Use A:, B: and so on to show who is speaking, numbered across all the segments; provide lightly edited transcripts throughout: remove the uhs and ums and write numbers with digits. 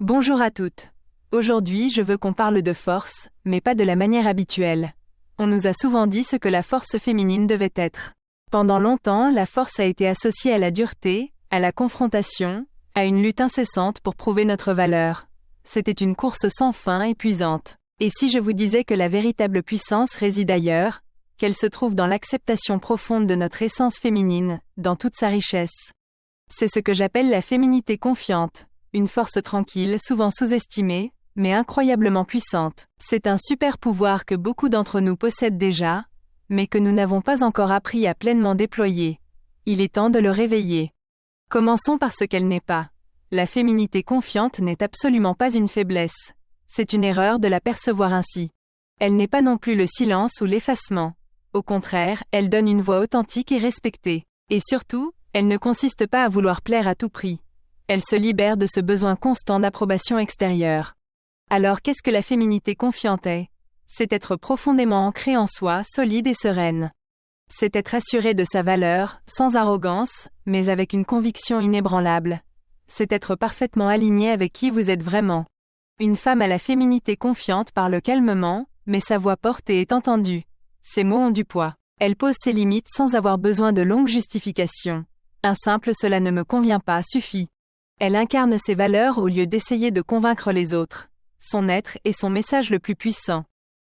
A: Bonjour à toutes. Aujourd'hui, je veux qu'on parle de force, mais pas de la manière habituelle. On nous a souvent dit ce que la force féminine devait être. Pendant longtemps, la force a été associée à la dureté, à la confrontation, à une lutte incessante pour prouver notre valeur. C'était une course sans fin épuisante. Et si je vous disais que la véritable puissance réside ailleurs, qu'elle se trouve dans l'acceptation profonde de notre essence féminine, dans toute sa richesse. C'est ce que j'appelle la féminité confiante. Une force tranquille, souvent sous-estimée, mais incroyablement puissante. C'est un super pouvoir que beaucoup d'entre nous possèdent déjà, mais que nous n'avons pas encore appris à pleinement déployer. Il est temps de le réveiller. Commençons par ce qu'elle n'est pas. La féminité confiante n'est absolument pas une faiblesse. C'est une erreur de la percevoir ainsi. Elle n'est pas non plus le silence ou l'effacement. Au contraire, elle donne une voix authentique et respectée. Et surtout, elle ne consiste pas à vouloir plaire à tout prix. Elle se libère de ce besoin constant d'approbation extérieure. Alors qu'est-ce que la féminité confiante est ? C'est être profondément ancrée en soi, solide et sereine. C'est être assurée de sa valeur, sans arrogance, mais avec une conviction inébranlable. C'est être parfaitement alignée avec qui vous êtes vraiment. Une femme à la féminité confiante parle calmement, mais sa voix porte et est entendue. Ses mots ont du poids. Elle pose ses limites sans avoir besoin de longues justifications. Un simple « cela ne me convient pas » suffit. Elle incarne ses valeurs au lieu d'essayer de convaincre les autres. Son être est son message le plus puissant.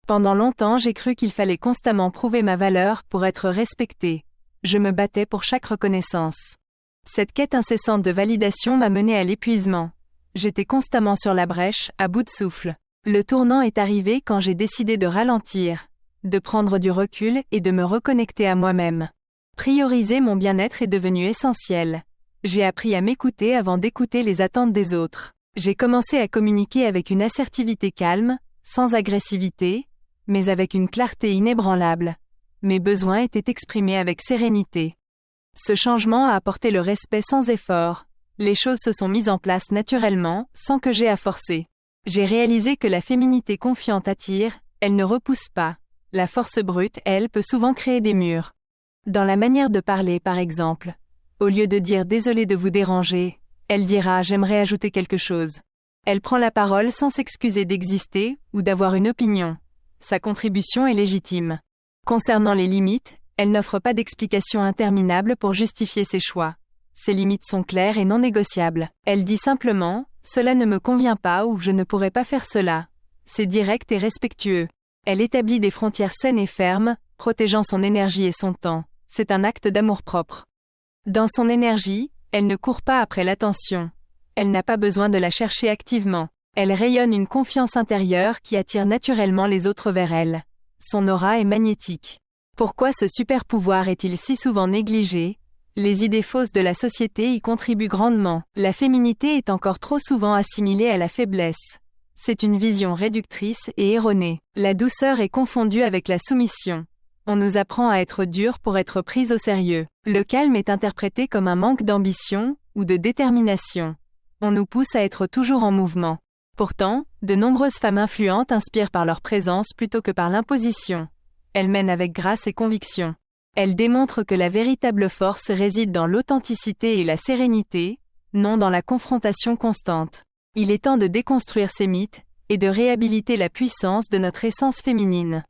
A: Pendant longtemps, j'ai cru qu'il fallait constamment prouver ma valeur pour être respectée. Je me battais pour chaque reconnaissance. Cette quête incessante de validation m'a menée à l'épuisement. J'étais constamment sur la brèche, à bout de souffle. Le tournant est arrivé quand j'ai décidé de ralentir, de prendre du recul et de me reconnecter à moi-même. Prioriser mon bien-être est devenu essentiel. J'ai appris à m'écouter avant d'écouter les attentes des autres. J'ai commencé à communiquer avec une assertivité calme, sans agressivité, mais avec une clarté inébranlable. Mes besoins étaient exprimés avec sérénité. Ce changement a apporté le respect sans effort. Les choses se sont mises en place naturellement, sans que j'aie à forcer. J'ai réalisé que la féminité confiante attire, elle ne repousse pas. La force brute, elle, peut souvent créer des murs. Dans la manière de parler, par exemple. Au lieu de dire « désolé de vous déranger », elle dira « j'aimerais ajouter quelque chose ». Elle prend la parole sans s'excuser d'exister, ou d'avoir une opinion. Sa contribution est légitime. Concernant les limites, elle n'offre pas d'explications interminables pour justifier ses choix. Ses limites sont claires et non négociables. Elle dit simplement « cela ne me convient pas » ou « je ne pourrais pas faire cela ». C'est direct et respectueux. Elle établit des frontières saines et fermes, protégeant son énergie et son temps. C'est un acte d'amour-propre. Dans son énergie, elle ne court pas après l'attention. Elle n'a pas besoin de la chercher activement. Elle rayonne une confiance intérieure qui attire naturellement les autres vers elle. Son aura est magnétique. Pourquoi ce super pouvoir est-il si souvent négligé ? Les idées fausses de la société y contribuent grandement. La féminité est encore trop souvent assimilée à la faiblesse. C'est une vision réductrice et erronée. La douceur est confondue avec la soumission. On nous apprend à être dur pour être prise au sérieux. Le calme est interprété comme un manque d'ambition, ou de détermination. On nous pousse à être toujours en mouvement. Pourtant, de nombreuses femmes influentes inspirent par leur présence plutôt que par l'imposition. Elles mènent avec grâce et conviction. Elles démontrent que la véritable force réside dans l'authenticité et la sérénité, non dans la confrontation constante. Il est temps de déconstruire ces mythes, et de réhabiliter la puissance de notre essence féminine.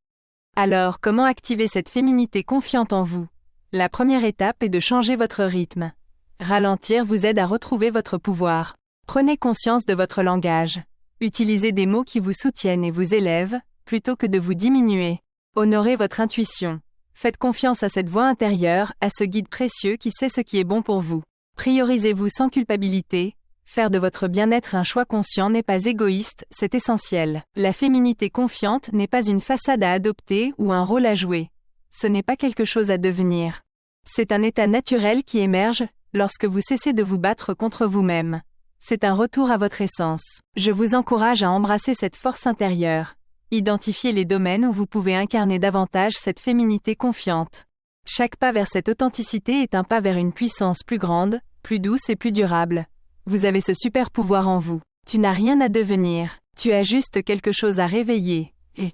A: Alors, comment activer cette féminité confiante en vous ? La première étape est de changer votre rythme. Ralentir vous aide à retrouver votre pouvoir. Prenez conscience de votre langage. Utilisez des mots qui vous soutiennent et vous élèvent, plutôt que de vous diminuer. Honorez votre intuition. Faites confiance à cette voix intérieure, à ce guide précieux qui sait ce qui est bon pour vous. Priorisez-vous sans culpabilité. Faire de votre bien-être un choix conscient n'est pas égoïste, c'est essentiel. La féminité confiante n'est pas une façade à adopter ou un rôle à jouer. Ce n'est pas quelque chose à devenir. C'est un état naturel qui émerge lorsque vous cessez de vous battre contre vous-même. C'est un retour à votre essence. Je vous encourage à embrasser cette force intérieure. Identifiez les domaines où vous pouvez incarner davantage cette féminité confiante. Chaque pas vers cette authenticité est un pas vers une puissance plus grande, plus douce et plus durable. Vous avez ce super pouvoir en vous. Tu n'as rien à devenir. Tu as juste quelque chose à réveiller. Et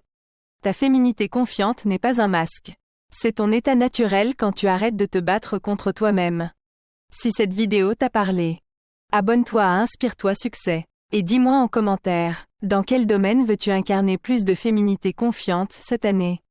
A: ta féminité confiante n'est pas un masque. C'est ton état naturel quand tu arrêtes de te battre contre toi-même. Si cette vidéo t'a parlé, abonne-toi à Inspire-toi Succès. Et dis-moi en commentaire, dans quel domaine veux-tu incarner plus de féminité confiante cette année?